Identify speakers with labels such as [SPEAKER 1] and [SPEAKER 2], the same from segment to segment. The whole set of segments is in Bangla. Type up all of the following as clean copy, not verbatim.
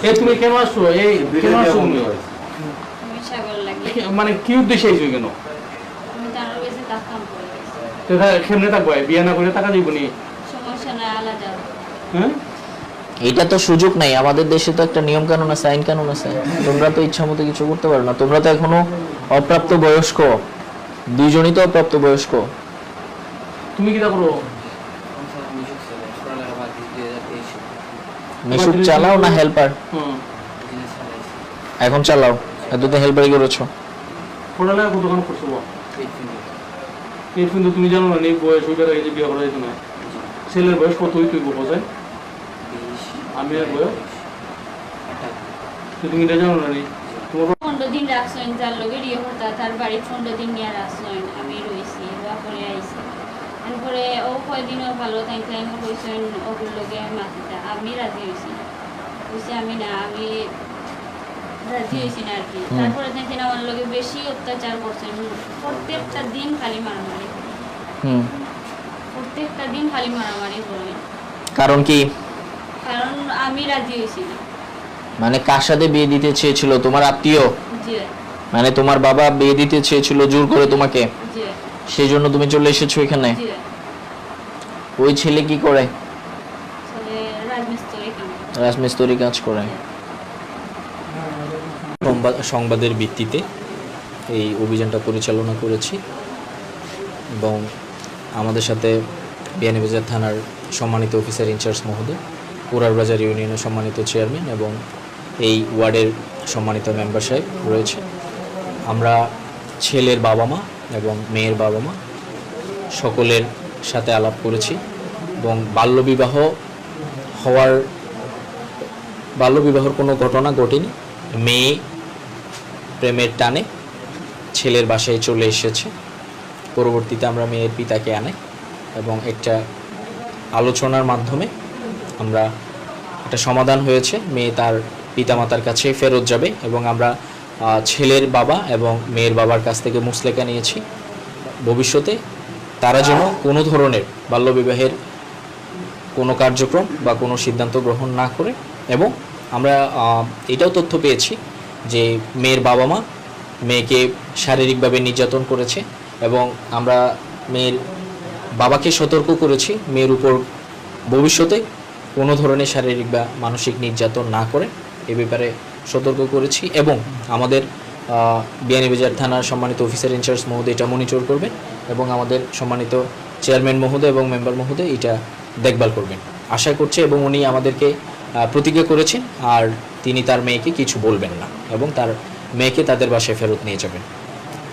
[SPEAKER 1] এই তুমি কেন আসছো? এই কেন আসছো তুমি?
[SPEAKER 2] আমি ছাগল লাগে
[SPEAKER 1] মানে কি উদ্দেশ্যে আইছো কেন?
[SPEAKER 2] আমি তার কাছে কাম করে
[SPEAKER 1] তো কেমনে থাকবো? বিয়ে না করে টাকা দিবনি?
[SPEAKER 2] সমস্যা না আলাদা।
[SPEAKER 1] হ্যাঁ,
[SPEAKER 3] এটা তো সুযোগ নাই। আমাদের দেশে তো একটা নিয়ম কানুন আছে, আইন কানুন আছে। তোমরা তো ইচ্ছা মতো কিছু করতে পারো না। তোমরা তো এখনো অপ্রাপ্ত বয়স্ক, দুইজনই তো অপ্রাপ্ত বয়স্ক।
[SPEAKER 1] তুমি কি করো?
[SPEAKER 3] মিশুক চালাও না হেল্পার? এখন চালাও, এত হেল্পারই করেছো।
[SPEAKER 1] পড়ালেখা কতক্ষণ করছো? এই কিন্তু তুমি জানো না, এই বয়স হইবার আগে যে বিয়ে করা যেত না। ছেলের বয়স কত হইতো বোঝায়? আমি আর বয়স তুমি এটা জানো না? তোমার
[SPEAKER 2] 15 দিন রাখছেন, যার লগে বিয়ে করতা তার বাড়ি 15 দিন নিয়ে রাখছেন। আমি রয়েছি বা করে আইছি। তারপরে ও কয়দিনও ভালো থাকলেন, কইছেন ওগুলো লগে মাতিতা। আমি রাজি হয়েছি না, কইছি আমি না, আমি রাজি হয়েছি না আর কি। তারপরে দেখেন আমার লগে বেশি অত্যাচার করছেন। প্রত্যেকটা দিন খালি মারামারি, প্রত্যেকটা দিন খালি মারামারি করে।
[SPEAKER 3] কারণ কি?
[SPEAKER 2] কারণ আমি রাজি হয়েছি না।
[SPEAKER 3] মানে কার সাথে বিয়ে দিতে চেয়েছিল? তোমার আত্মীয়?
[SPEAKER 2] জি
[SPEAKER 3] মানে তোমার বাবা বিয়ে দিতে চেয়েছিল জোর করে তোমাকে,
[SPEAKER 2] জি
[SPEAKER 3] সেই জন্য তুমি চলে এসেছো এখানে?
[SPEAKER 2] জি।
[SPEAKER 3] ওই ছেলে কি করে?
[SPEAKER 2] ছেলে রাজমিস্ত্রি কাম করে।
[SPEAKER 3] রাজমিস্ত্রি কাজ করে।
[SPEAKER 4] সংবাদের ভিত্তিতে এই অভিযানটা পরিচালনা করেছি এবং আমাদের সাথে বিয়ানীবাজার থানার সম্মানিত অফিসার ইনচার্জ মহোদয়, পুরারবাজার ইউনিয়নের সম্মানিত চেয়ারম্যান এবং এই ওয়ার্ডের সম্মানিত মেম্বার সাহেব রয়েছে। আমরা ছেলের বাবা মা এবং মেয়ের বাবা মা সকলের সাথে আলাপ করেছি এবং বাল্যবিবাহর কোনো ঘটনা ঘটেনি। মেয়ে প্রেমের টানে ছেলের বাসায় চলে এসেছে। পরবর্তীতে আমরা মেয়ের পিতাকে আনাই এবং একটা আলোচনার মাধ্যমে আমরা একটা সমাধান হয়েছে। মেয়ে তার পিতামাতার কাছে ফেরত যাবে এবং আমরা ছেলের বাবা এবং মেয়ের বাবার কাছ থেকে মুচলেকা নিয়েছি ভবিষ্যতে তারা যেন কোনো ধরনের বাল্যবিবাহের কোনো কার্যক্রম বা কোনো সিদ্ধান্ত গ্রহণ না করে। এবং আমরা এটাও তথ্য পেয়েছি যে মেয়ের বাবা মা মেয়েকে শারীরিকভাবে নির্যাতন করেছে এবং আমরা মেয়ের বাবাকে সতর্ক করেছি মেয়ের উপর ভবিষ্যতে কোনো ধরনের শারীরিক বা মানসিক নির্যাতন না করে এ ব্যাপারে সতর্ক করেছি। এবং আমাদের বিয়ানীবাজার থানার সম্মানিত অফিসার ইনচার্জ মহোদয় এটা মনিটর করবেন এবং আমাদের সম্মানিত চেয়ারম্যান মহোদয় এবং মেম্বার মহোদয় এটা দেখভাল করবেন আশা করছে। এবং উনি আমাদেরকে প্রতিজ্ঞা করেছেন আর তিনি তার মেয়েকে কিছু বলবেন না এবং তার মেয়েকে তাদের বাসায় ফেরত নিয়ে যাবেন।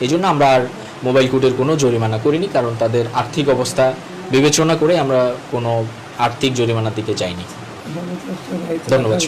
[SPEAKER 4] এই জন্য আমরা আর মোবাইল কোর্টের কোনো জরিমানা করিনি, কারণ তাদের আর্থিক অবস্থা বিবেচনা করে আমরা কোনো আর্থিক জরিমানার দিকে যাইনি। ধন্যবাদ।